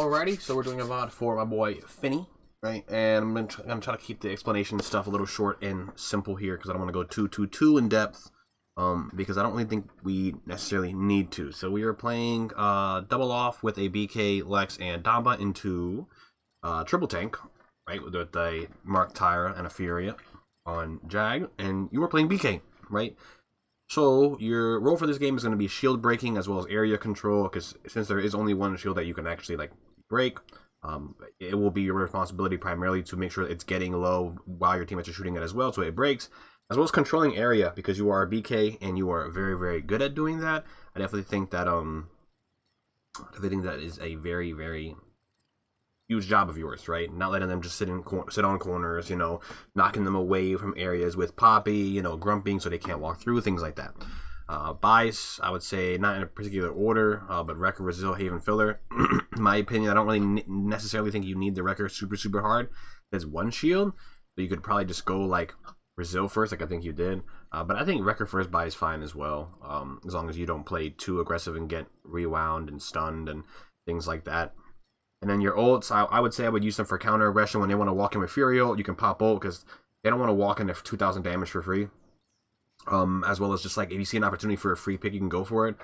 Alrighty, so we're doing a VOD for my boy Finny, right? And I'm gonna try to keep the explanation stuff a little short and simple here because I don't want to go too in depth. Because I don't really think we necessarily need to. So we are playing double off with a BK, Lex, and Damba into triple tank, right? With a Mark Tyra and a Furia on Jag, and you were playing BK, right? So your role for this game is going to be shield breaking as well as area control, because since there is only one shield that you can actually like break, it will be your responsibility primarily to make sure it's getting low while your teammates are shooting it as well, so it breaks, as well as controlling area, because you are a BK and you are very good at doing that. I definitely think that is a very huge job of yours, right? Not letting them just sit on corners, you know, knocking them away from areas with Poppy, you know, grumping so they can't walk through, things like that. Buys, I would say not in a particular order, but Wrecker, Brazil, Haven, Filler. In my opinion, I don't really necessarily think you need the Wrecker super hard. There's one shield, so you could probably just go like Brazil first, like I think you did. But I think Wrecker first buy is fine as well, as long as you don't play too aggressive and get rewound and stunned and things like that. And then your ults, I would say I would use them for counter aggression when they want to walk in with Fury ult. You can pop ult because they don't want to walk in if 2,000 damage for free. As well as just like if you see an opportunity for a free pick, you can go for it.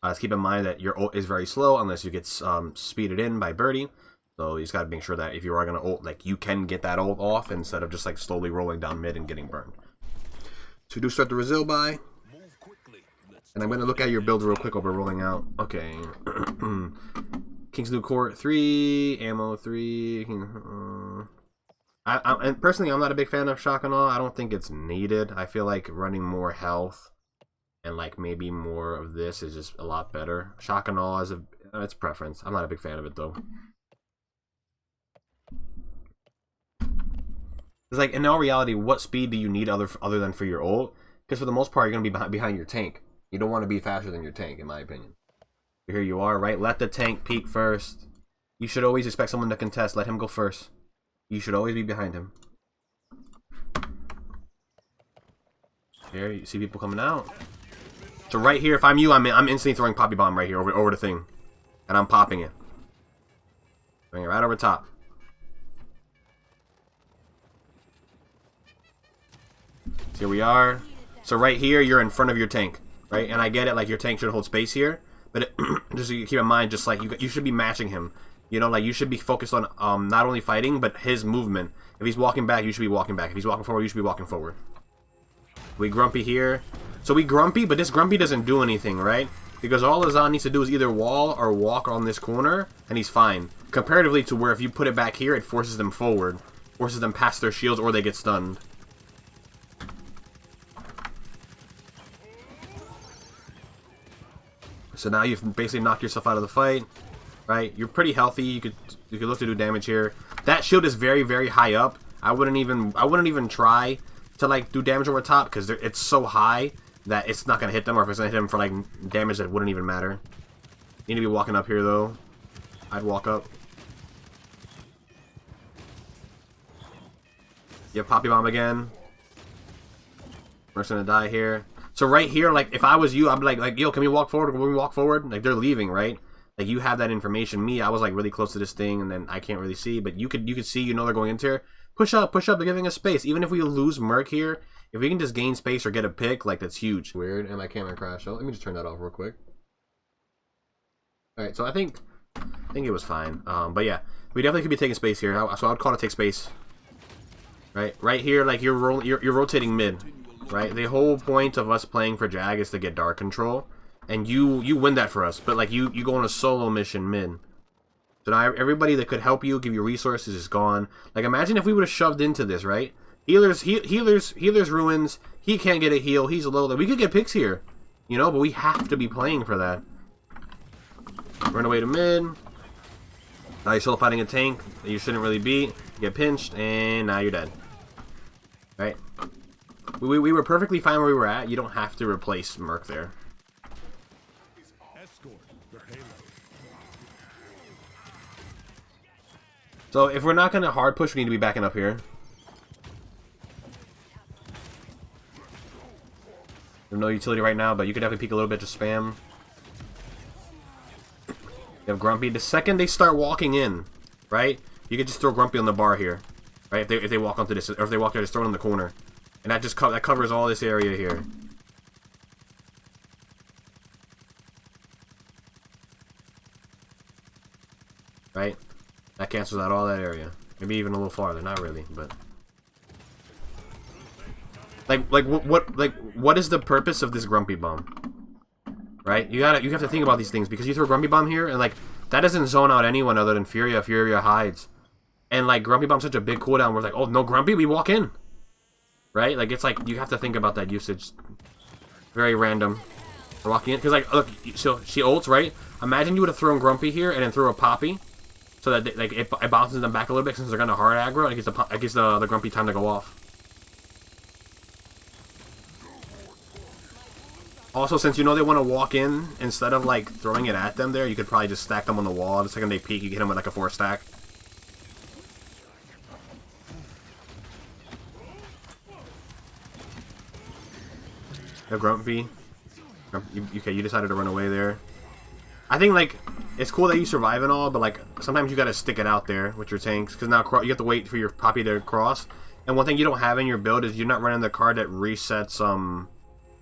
Just keep in mind that your ult is very slow unless you get speeded in by Birdie. So you just got to make sure that if you are going to ult, like you can get that ult off instead of just like slowly rolling down mid and getting burned. So we do start the Brazil buy. And I'm going to look at your build real quick while we're rolling out. Okay. King's New Court 3, ammo 3. And personally, I'm not a big fan of shock and awe. I don't think it's needed. I feel like running more health and like maybe more of this is just a lot better. Shock and awe is it's preference. I'm not a big fan of it though. It's like in all reality, what speed do you need other than for your ult? Because for the most part, you're gonna be behind your tank. You don't want to be faster than your tank, in my opinion. Here you are, right? Let the tank peek first. You should always expect someone to contest. Let him go first. You should always be behind him. Here, you see people coming out. So right here, if I'm you, I'm instantly throwing Poppy Bomb right here over the thing. And I'm popping it. Bring it right over top. So here we are. So right here, you're in front of your tank, right? And I get it, like your tank should hold space here. But just keep in mind, just like you should be matching him. You know, like you should be focused on not only fighting, but his movement. If he's walking back, you should be walking back. If he's walking forward, you should be walking forward. We grumpy here. So we grumpy, but this grumpy doesn't do anything, right? Because all Azan needs to do is either wall or walk on this corner, and he's fine. Comparatively to where if you put it back here, it forces them forward. Forces them past their shields or they get stunned. So now you've basically knocked yourself out of the fight, right? You're pretty healthy. You could look to do damage here. That shield is very high up. I wouldn't even try to like do damage over top because it's so high that it's not gonna hit them, or if it's gonna hit them for like damage that wouldn't even matter. You need to be walking up here though. I'd walk up. You have Poppy Bomb again. First gonna die here. So right here, like, if I was you, I'd be like, yo, can we walk forward? Can we walk forward? Like, they're leaving, right? Like, you have that information. Me, I was, like, really close to this thing, and then I can't really see. But you could see, you know they're going into here. Push up, they're giving us space. Even if we lose Merc here, if we can just gain space or get a pick, like, that's huge. Weird, and my camera crashed. Oh, let me just turn that off real quick. Alright, so I think it was fine. But yeah, we definitely could be taking space here. So I would call it take space. Right here, like, you're rotating mid. Right, the whole point of us playing for Jag is to get dark control, and you win that for us. But like you go on a solo mission mid, so now everybody that could help you, give you resources, is gone. Like imagine if we would have shoved into this, right? Healers ruins. He can't get a heal. He's low. Like, we could get picks here, you know, but we have to be playing for that. Run away to mid. Now you're still fighting a tank that you shouldn't really beat. You get pinched, and now you're dead. Right. We were perfectly fine where we were at. You don't have to replace Merc there. So if we're not going to hard push, we need to be backing up here. There's no utility right now, but you could definitely peek a little bit to spam. You have Grumpy. The second they start walking in, right? You can just throw Grumpy on the bar here, right? If they walk onto this, or if they walk there, just throw it in the corner, and that just that covers all this area here. Right? That cancels out all that area. Maybe even a little farther. Not really, but what is the purpose of this Grumpy Bomb? Right? You have to think about these things, because you throw a Grumpy Bomb here, and like that doesn't zone out anyone other than Furia. Furia hides, and like Grumpy Bomb's such a big cooldown. We're like, oh no, Grumpy, we walk in. Right? Like it's like you have to think about that usage. Very random. We're walking in because like look, so she ults, right? Imagine you would have thrown Grumpy here and then threw a Poppy. So that like it bounces them back a little bit since they're gonna hard aggro, and it gives the Grumpy time to go off. Also, since you know they want to walk in, instead of like throwing it at them there, you could probably just stack them on the wall. The second they peek, you hit them with like a 4 stack. The Grumpy. Okay, you decided to run away there. I think, like, it's cool that you survive and all, but, like, sometimes you gotta stick it out there with your tanks, because now you have to wait for your Poppy to cross. And one thing you don't have in your build is you're not running the card that resets,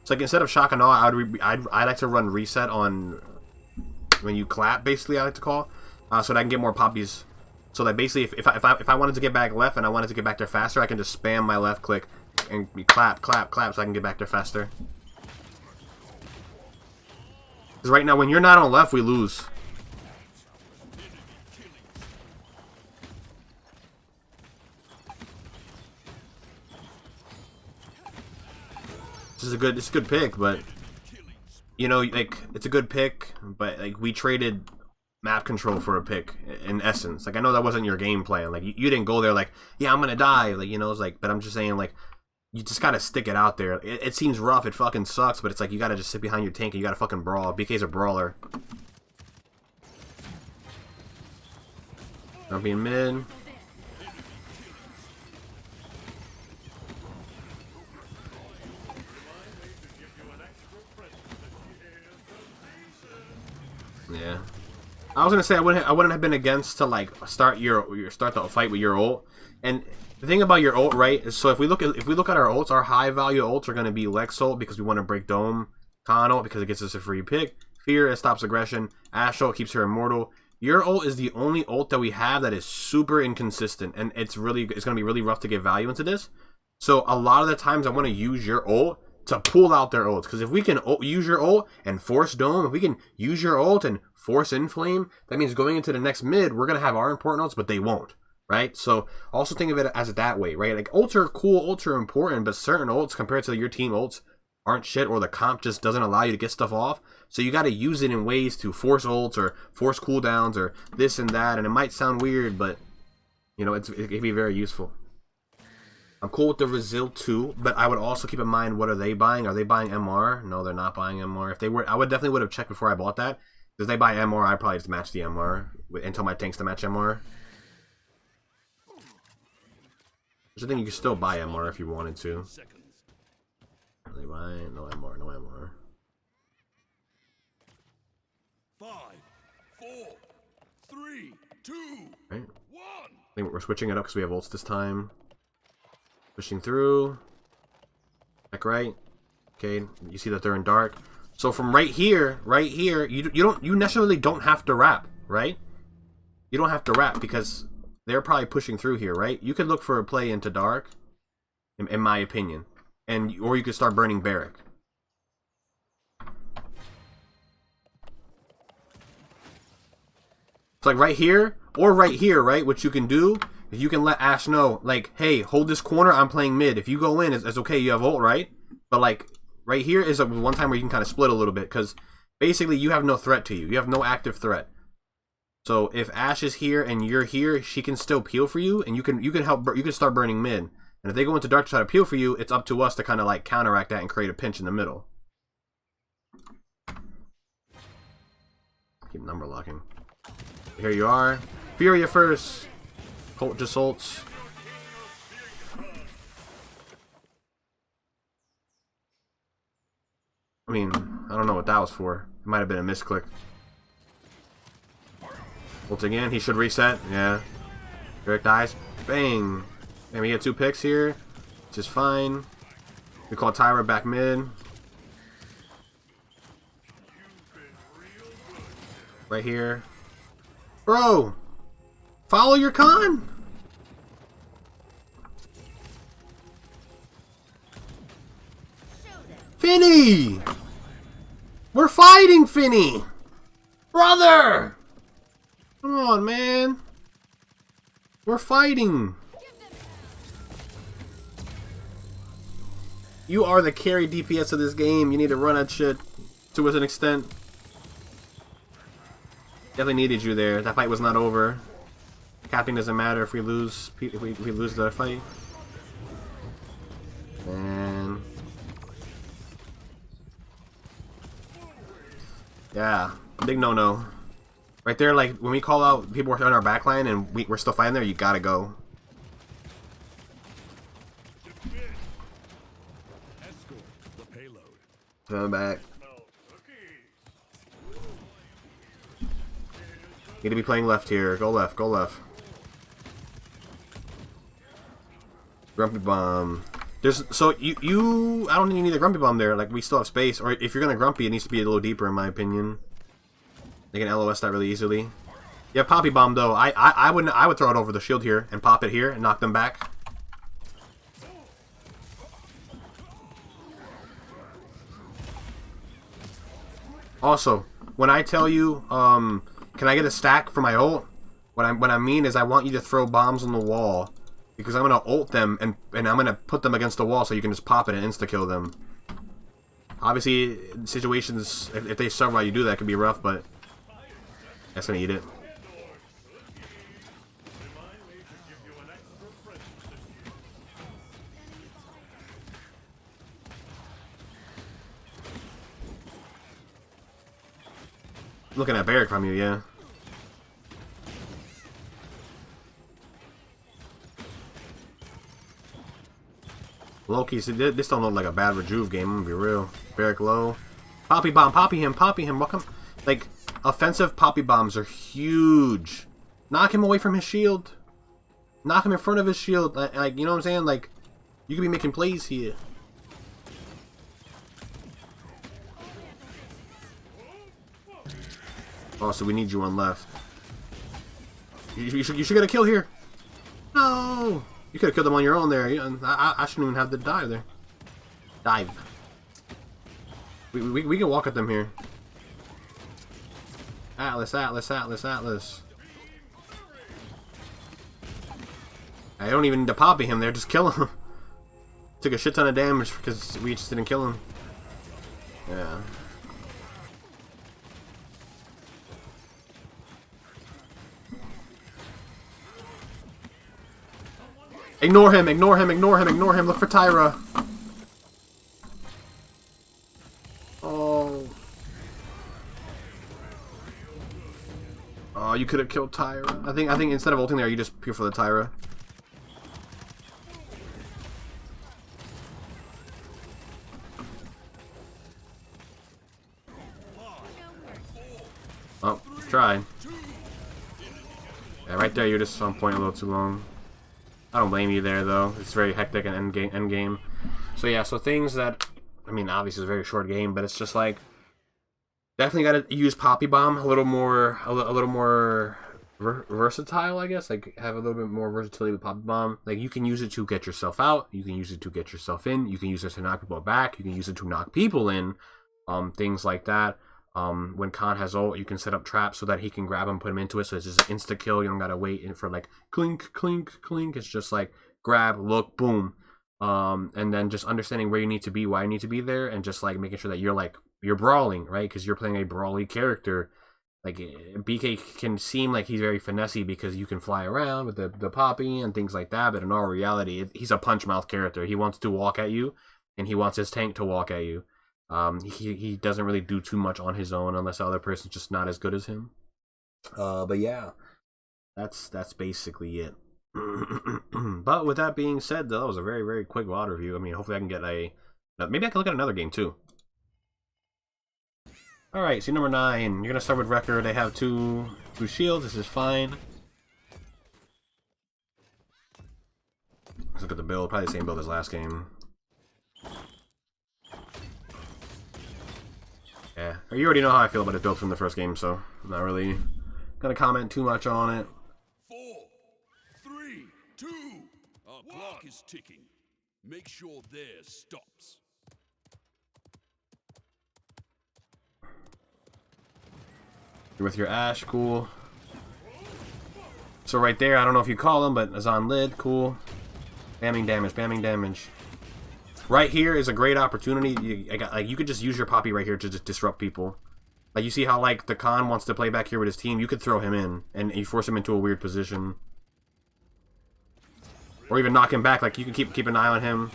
It's like, instead of Shock and Awe, I like to run Reset on when you clap, basically, I like to call, so that I can get more Poppies. So that basically, if I wanted to get back left and I wanted to get back there faster, I can just spam my left click and clap, clap, clap, so I can get back there faster. Because right now, when you're not on left, we lose. This is a good pick, but you know, like it's a good pick, but like we traded map control for a pick in essence. Like I know that wasn't your game plan. Like you didn't go there like, yeah, I'm gonna die. Like you know, it's like, but I'm just saying like. You just gotta stick it out there. It seems rough, it fucking sucks, but it's like you gotta just sit behind your tank and you gotta fucking brawl. BK's a brawler. Not being mid. Yeah. I was gonna say I wouldn't have been against to like start the fight with your ult. And the thing about your ult, right, is so if we look at our ults, our high value ults are going to be Lex ult because we want to break Dome, Khan ult because it gets us a free pick, Fear, it stops aggression, Ashe ult keeps her immortal. Your ult is the only ult that we have that is super inconsistent, and it's going to be really rough to get value into this. So a lot of the times I want to use your ult to pull out their ults, because if we can use your ult and force Dome, if we can use your ult and force Inflame, that means going into the next mid, we're going to have our important ults, but they won't. Right? So also think of it as that way, right? Like ults are cool, ults are important, but certain ults compared to your team ults aren't shit, or the comp just doesn't allow you to get stuff off. So you got to use it in ways to force ults or force cooldowns or this and that. And it might sound weird, but you know, it can be very useful. I'm cool with the Resil too, but I would also keep in mind, what are they buying? Are they buying MR? No, they're not buying MR. If they were, I definitely would have checked before I bought that. Because they buy MR, I'd probably just match the MR until my tanks to match MR. I think you can still buy MR if you wanted to. Are they buying? No MR, no MR. 5, 4, 3, 2, right. 1. I think we're switching it up because we have ults this time. Pushing through. Back right. Okay, you see that they're in dark. So from right here, you necessarily don't have to wrap, right? You don't have to wrap because they're probably pushing through here, right? You could look for a play into dark, in my opinion, or you could start burning Barrack. It's like right here or right here, right? What you can do is you can let Ashe know, like, hey, hold this corner. I'm playing mid. If you go in, it's okay. You have ult, right? But like right here is one time where you can kind of split a little bit because basically you have no threat to you. You have no active threat. So if Ashe is here and you're here, she can still peel for you, and you can help. You can start burning mid. And if they go into dark to try to peel for you, it's up to us to kind of like counteract that and create a pinch in the middle. Keep number locking. Here you are. Furia first. Colt just ults. I mean, I don't know what that was for. It might have been a misclick. Once again, he should reset. Yeah. Eric dies. Bang. And we get 2 picks here. Which is fine. We call Tyra back mid. Right here. Bro! Follow your con! Ft.Fini! We're fighting, Ft.Fini! Brother! Come on, man. We're fighting. You are the carry DPS of this game. You need to run that shit to an extent. Definitely needed you there. That fight was not over. Capping doesn't matter if we lose. If we lose the fight. And yeah, big no-no. Right there, like when we call out people are on our backline and we're still fighting there, you gotta go. Coming back. Need to be playing left here. Go left, go left. Grumpy bomb. There's so you I don't think you need a grumpy bomb there. Like we still have space. Or if you're gonna grumpy, it needs to be a little deeper in my opinion. They can LOS that really easily. Yeah, poppy bomb though. I would throw it over the shield here and pop it here and knock them back. Also, when I tell you, can I get a stack for my ult? What I mean is I want you to throw bombs on the wall. Because I'm going to ult them and I'm going to put them against the wall so you can just pop it and insta-kill them. Obviously, situations, if they sub while you do that, can be rough, but that's going to eat it. Looking at Barrack from you, yeah. Loki, this don't look like a bad Rejuve game, I'm gonna be real. Barrack low. Poppy bomb, poppy him. Welcome. Like, offensive poppy bombs are huge. Knock him away from his shield. Knock him in front of his shield. Like you know what I'm saying? Like, you could be making plays here. Oh, so we need you on left. You should get a kill here. No! You could have killed them on your own there. I shouldn't even have to dive there. Dive. We can walk at them here. Atlas. I don't even need to poppy him there. Just kill him. Took a shit ton of damage because we just didn't kill him. Yeah. Ignore him. Look for Tyra. Oh. Oh, you could have killed Tyra. I think instead of ulting there, you just peer for the Tyra. Oh, try. Yeah, right there, you're just on point a little too long. I don't blame you there, though. It's very hectic and end game. So yeah, so things that, I mean, obviously it's a very short game, but it's just like definitely got to use Poppy Bomb a little more versatile, I guess. Like have a little bit more versatility with Poppy Bomb. Like you can use it to get yourself out. You can use it to get yourself in. You can use it to knock people back. You can use it to knock people in. Things like that. When Khan has ult, you can set up traps so that he can grab him, put him into it, so it's just an insta kill. You don't gotta wait for like clink, clink, clink. It's just like grab, look, boom, and then just understanding where you need to be, why you need to be there, and just like making sure that you're brawling, right? Because you're playing a brawly character. Like BK can seem like he's very finessey because you can fly around with the poppy and things like that, but in all reality, he's a punch mouth character. He wants to walk at you, and he wants his tank to walk at you. He doesn't really do too much on his own unless the other person's just not as good as him. But yeah, that's basically it. But with that being said, though, that was a very, very quick VOD review. I mean, hopefully I can get maybe I can look at another game too. Alright, so number 9. You're gonna start with Wrecker. They have two shields. This is fine. Let's look at the build. Probably the same build as last game. Yeah. You already know how I feel about this build from the first game, so I'm not really gonna comment too much on it. 4, 3, 2. Our clock is ticking. Make sure theirs stops. You're with your Ashe, cool. So right there, I don't know if you call him, but Azan Lid, cool. Spamming damage, spamming damage. Right here is a great opportunity. You could just use your Poppy right here to just disrupt people. Like, you see how, like, the Khan wants to play back here with his team? You could throw him in, and you force him into a weird position. Or even knock him back. Like, you can keep an eye on him.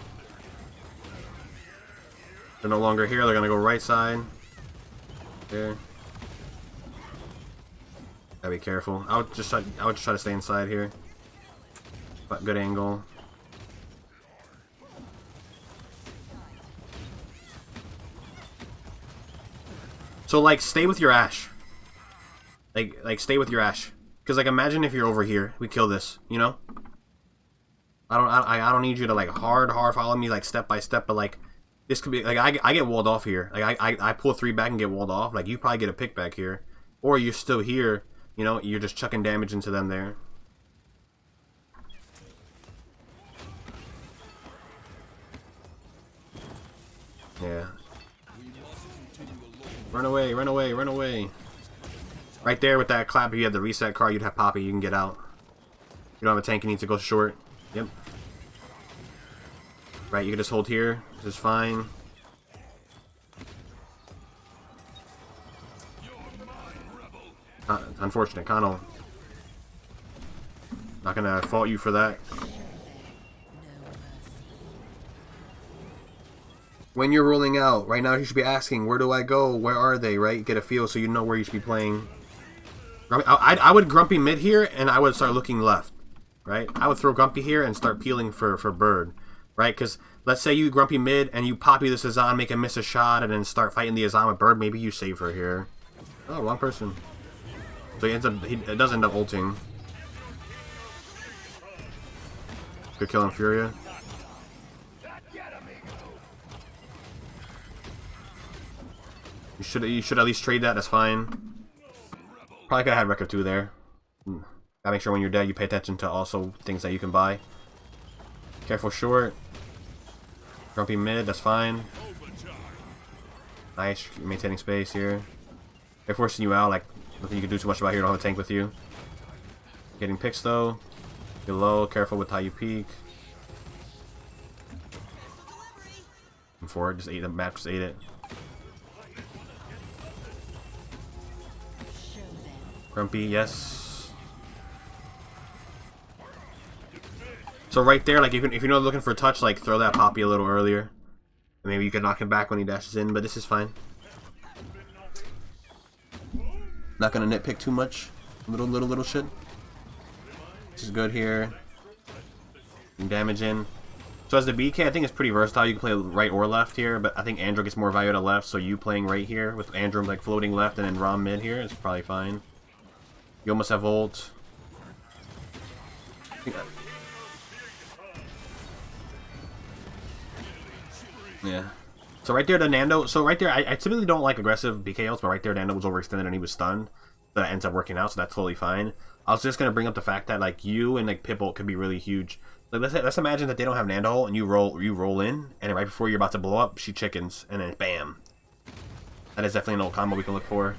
They're no longer here. They're gonna go right side. There. Gotta be careful. I would just try to stay inside here. But good angle. So like, stay with your Ashe. Like stay with your Ashe. Because like, imagine if you're over here, we kill this. You know. I don't need you to like hard follow me like step by step. But like, this could be like I get walled off here. Like I pull 3 back and get walled off. Like you probably get a pick back here, or you're still here. You know, you're just chucking damage into them there. Yeah. Run away, run away, run away. Right there with that clap, if you have the reset card, you'd have Poppy, you can get out. You don't have a tank, you need to go short. Yep. Right, you can just hold here. This is fine. Unfortunate, Kano. Not gonna fault you for that. When you're rolling out, right now you should be asking, where do I go? Where are they, right? Get a feel so you know where you should be playing. I would Grumpy mid here, and I would start looking left, right? I would throw Grumpy here and start peeling for Bird, right? Because let's say you Grumpy mid, and you Poppy this Azan, make him miss a shot, and then start fighting the Azan with Bird. Maybe you save her here. Oh, wrong person. So it does end up ulting. Good kill on Furia. You should at least trade that. That's fine. Probably could have had Wrecker 2 there. Gotta make sure when you're dead you pay attention to also things that you can buy. Careful short. Grumpy mid. That's fine. Nice. Maintaining space here. They're forcing you out. Like, nothing you can do too much about here. You don't have a tank with you. Getting picks though. You're low. Careful with how you peek. And forward. Just ate the map. Just ate it. Grumpy, yes. So right there, like if you're not looking for a touch, like throw that Poppy a little earlier. Maybe you can knock him back when he dashes in, but this is fine. Not gonna nitpick too much. Little shit. This is good here. Damage in. So as the BK, I think it's pretty versatile. You can play right or left here, but I think Andrew gets more value at left, so you playing right here with Andrew like floating left and then Rom mid here is probably fine. You almost have ult. Yeah. So right there, the Nando. So right there, I typically don't like aggressive BK ults, but right there, Nando was overextended and he was stunned. So that ends up working out, so that's totally fine. I was just gonna bring up the fact that like you and like Pip ult could be really huge. Like let's imagine that they don't have Nando ult and you roll in, and right before you're about to blow up, she chickens, and then bam. That is definitely an ult combo we can look for.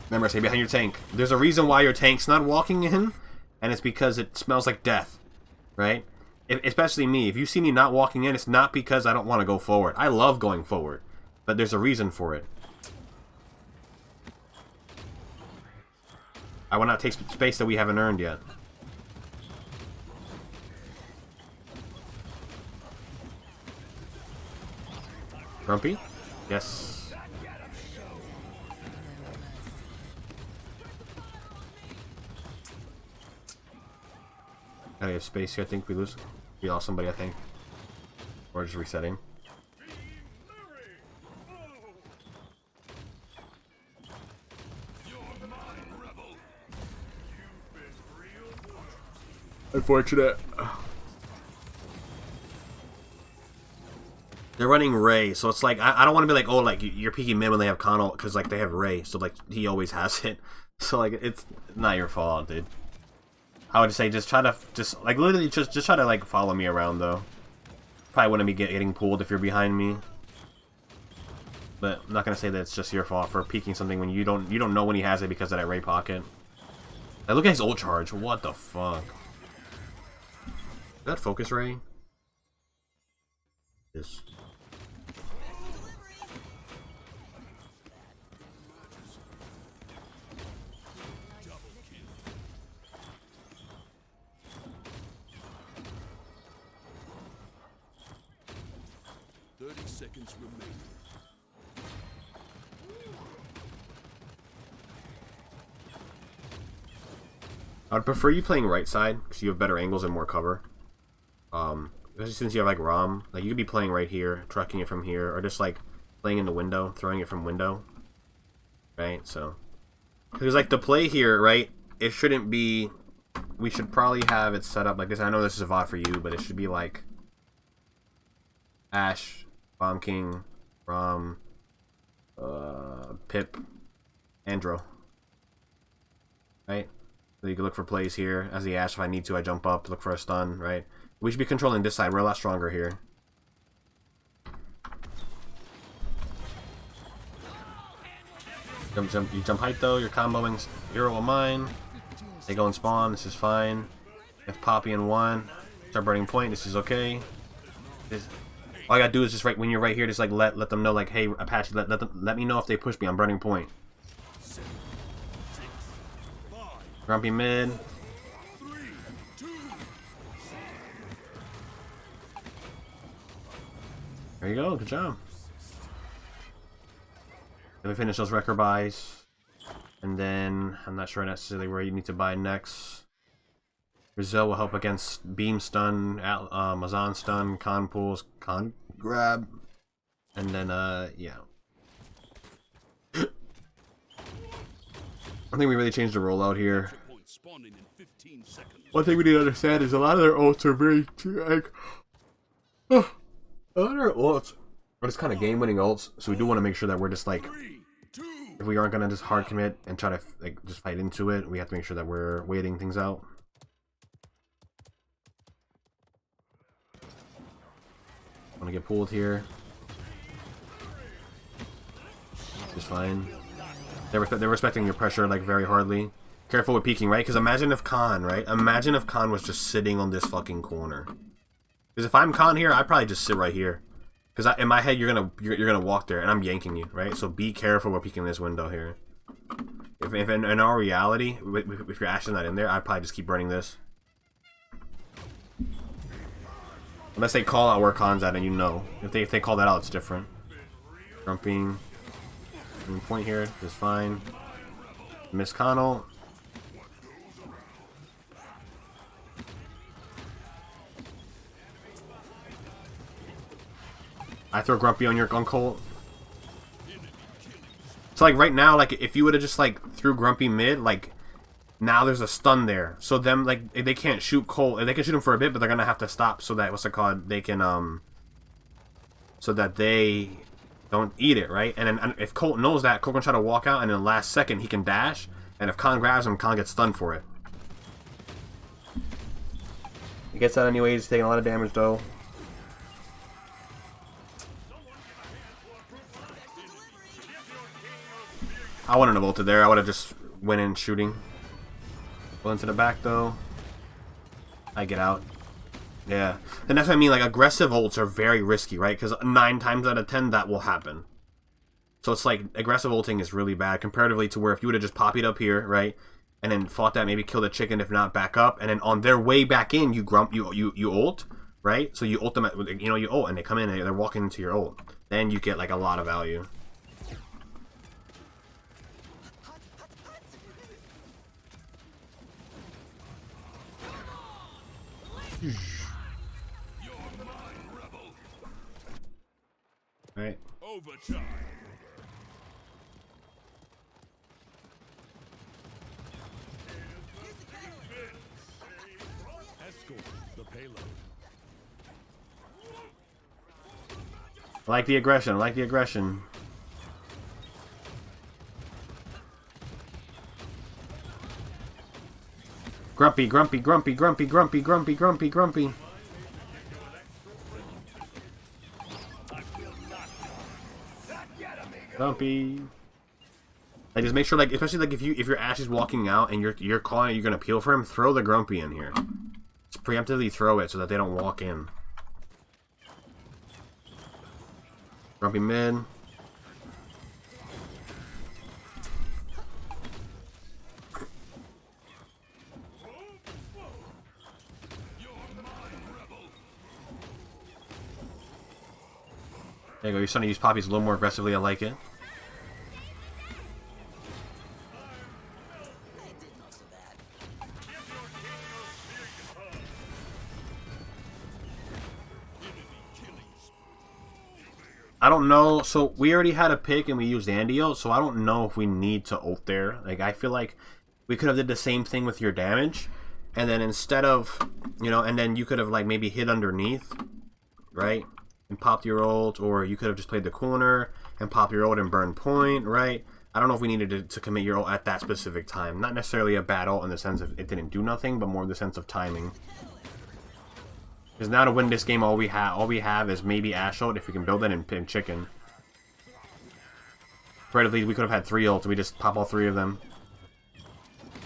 Remember, stay behind your tank. There's a reason why your tank's not walking in, and it's because it smells like death, right? Especially me. If you see me not walking in, it's not because I don't want to go forward. I love going forward, but there's a reason for it. I will not take space that we haven't earned yet. Grumpy? Yes. I have space here. I think we lost somebody, I think. Or just resetting. Unfortunate. They're running Ray, so it's like I don't want to be like, oh, like you're peeking mid when they have Connell, because like they have Ray, so like he always has it. So like it's not your fault, dude. I would say just try to like literally just try to like follow me around though. Probably wouldn't be getting pulled if you're behind me. But I'm not gonna say that it's just your fault for peeking something when you don't know when he has it because of that Ray pocket. Like, look at his ult charge. What the fuck? Is that focus Ray? Yes. 30 seconds remaining. I'd prefer you playing right side because you have better angles and more cover. Especially since you have like Rom, like you could be playing right here, trucking it from here, or just like playing in the window, throwing it from window. Right, so because like the play here, right? It shouldn't be. We should probably have it set up like this. I know this is a VOD for you, but it should be like Ashe, BombKing, Rom, Pip, Andro. Right? So you can look for plays here. As the Ashe, if I need to, I jump up, look for a stun, right? We should be controlling this side. We're a lot stronger here. You jump height though, you're comboing Hero of Mine. They go and spawn, this is fine. If Poppy and 1, start burning point, this is okay. All I gotta do is just when you're right here, just like let them know like, hey Apxche, let me know if they push me, I'm burning point. Grumpy mid. There you go, good job. Let me finish those record buys. And then, I'm not sure necessarily where you need to buy next. Brazil will help against Beam Stun, Mazan Stun, Con Pools, Con Grab. And then, yeah. I think we really changed the rollout here. One thing we need to understand is a lot of their ults are very, like... a lot of their ults are just kind of game-winning ults, so we do want to make sure that we're just like... If we aren't gonna just hard commit and try to like just fight into it, we have to make sure that we're waiting things out. I'm gonna get pulled here. Just fine. They're respecting your pressure like very hardly. Careful with peeking, right? Because imagine if Khan, right? Imagine if Khan was just sitting on this fucking corner. Because if I'm Khan here, I'd probably just sit right here. Because in my head, you're gonna walk there, and I'm yanking you, right? So be careful with peeking this window here. If in our reality, if you're actually not in there, I'd probably just keep burning this. Unless they call out where Khan's at, and you know. If they call that out, it's different. Jumping. Point here is fine. Miss Connell. I throw Grumpy on your Colt. So like right now, like if you would have just like threw Grumpy mid, like now there's a stun there. So them like they can't shoot Colt. They can shoot him for a bit, but they're gonna have to stop so that what's it called? They can so that they don't eat it, right? And then if Colt knows that, Colt can try to walk out, and in the last second he can dash. And if Khan grabs him, Khan gets stunned for it. He gets that anyways, taking a lot of damage though. I wouldn't have ulted there. I would have just went in shooting. Go into the back though. I get out. Yeah. And that's what I mean. Like aggressive ults are very risky, right? Because 9 times out of 10 that will happen. So it's like aggressive ulting is really bad comparatively to where if you would have just poppied up here, right? And then fought that, maybe killed a chicken, if not back up, and then on their way back in, you ult, right? So you ult them, you ult, and they come in and they're walking into your ult. Then you get like a lot of value. Right. Overtime. Escort the payload. I like the aggression. I like the aggression. Grumpy, grumpy, grumpy, grumpy, grumpy, grumpy, grumpy, grumpy. Grumpy. Like, just make sure, like, especially like if your Ashe is walking out and you're calling it, you're gonna peel for him. Throw the grumpy in here. Just preemptively throw it so that they don't walk in. Grumpy mid. There you go, you're starting to use poppies a little more aggressively, I like it. I don't know, so we already had a pick and we used Andio, so I don't know if we need to ult there. Like, I feel like we could have did the same thing with your damage, and then instead of, you know, and then you could have, like, maybe hit underneath, right? And popped your ult, or you could have just played the corner and pop your ult and burn point, right? I don't know if we needed to commit your ult at that specific time. Not necessarily a bad ult in the sense of it didn't do nothing, but more in the sense of timing. Because now to win this game, all we have is maybe Ashe ult if we can build it and chicken. Comparatively, we could have had 3 ults. We just pop all 3 of them.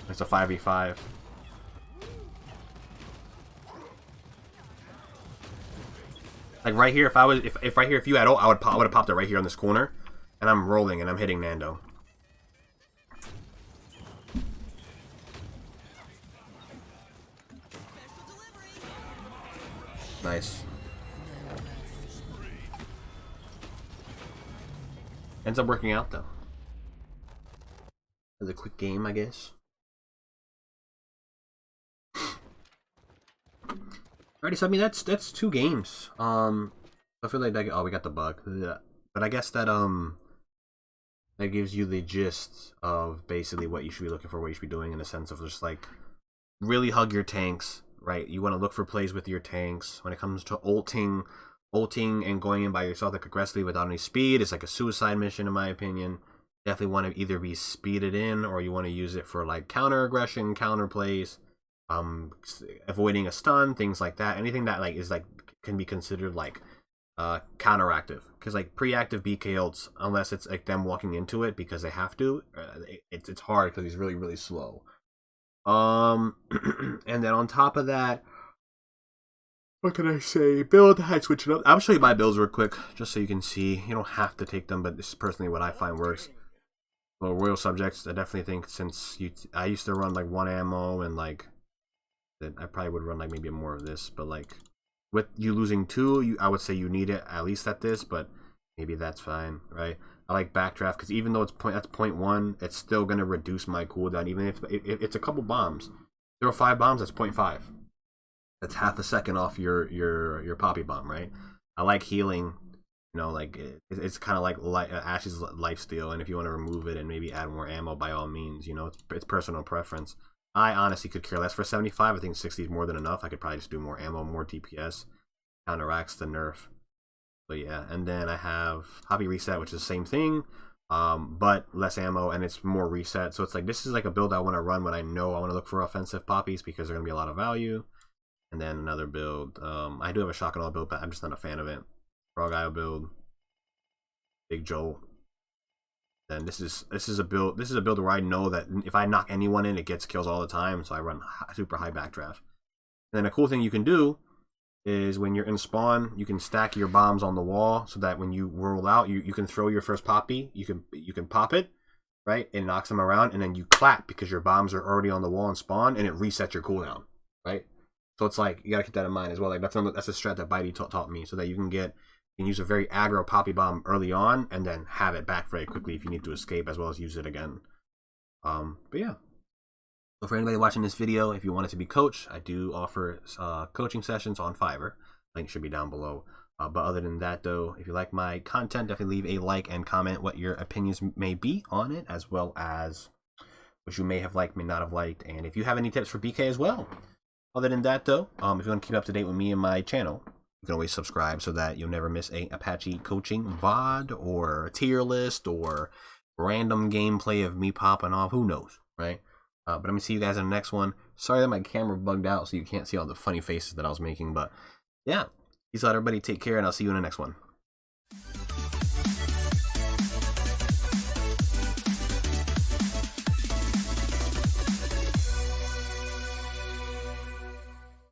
It's a 5v5. Like right here, if right here, if you had ult, I would have popped it right here on this corner, and I'm rolling and I'm hitting Nando. Nice. Ends up working out though. It was a quick game, I guess. Alrighty, so I mean that's 2 games. I feel like that, oh, we got the bug. Yeah. But I guess that that gives you the gist of basically what you should be looking for, what you should be doing, in a sense of just like really hug your tanks. Right, you want to look for plays with your tanks. When it comes to ulting and going in by yourself like aggressively without any speed, it's like a suicide mission in my opinion. Definitely want to either be speeded in, or you want to use it for like counter aggression, counter plays, avoiding a stun, things like that. Anything that like is like can be considered like counteractive, because like pre-active BK ults, unless it's like them walking into it because they have to, it's hard because he's really slow. And then on top of that, what can I say? Build, I switch it up. I'll show you my builds real quick, just so you can see. You don't have to take them, but this is personally what I find works. Well, Royal Subjects, I definitely think, since I used to run like 1 ammo, and like that I probably would run like maybe more of this, but like with you losing 2, I would say you need it at least at this, but maybe that's fine, right? I like Backdraft because even though that's 0.1, it's still gonna reduce my cooldown. Even if it's a couple bombs, 0.5 bombs, that's 0.5. That's half a second off your poppy bomb, right? I like healing. You know, like it's kind of like Ashe's lifesteal, and if you want to remove it and maybe add more ammo, by all means. You know, it's personal preference. I honestly could care less for 75. I think 60 is more than enough. I could probably just do more ammo, more DPS, counteracts the nerf. But yeah, and then I have Hobby Reset, which is the same thing, but less ammo, and it's more reset. So it's like, this is like a build I want to run when I know I want to look for offensive poppies, because they're going to be a lot of value. And then another build, I do have a Shotgun All build, but I'm just not a fan of it. Frog Eye build, Big Joel. Then this is a build where I know that if I knock anyone in, it gets kills all the time, so I run super high Backdraft. And then a cool thing you can do is when you're in spawn, you can stack your bombs on the wall, so that when you roll out, you can throw your first poppy, you can pop it, right? It knocks them around, and then you clap because your bombs are already on the wall and spawn, and it resets your cooldown, right? So it's like, you gotta keep that in mind as well. Like that's a strat that Bitey taught me, so that you can use a very aggro poppy bomb early on, and then have it back very quickly if you need to escape, as well as use it again. But yeah. So for anybody watching this video, if you want it to be coached, I do offer coaching sessions on Fiverr. Link should be down below. But other than that, though, if you like my content, definitely leave a like and comment what your opinions may be on it, as well as what you may have liked, may not have liked, and if you have any tips for BK as well. Other than that, though, if you want to keep up to date with me and my channel, you can always subscribe so that you'll never miss a Apxche coaching VOD or tier list or random gameplay of me popping off. Who knows, right? But I'm going to see you guys in the next one. Sorry that my camera bugged out so you can't see all the funny faces that I was making. But yeah, peace out, everybody. Take care, and I'll see you in the next one.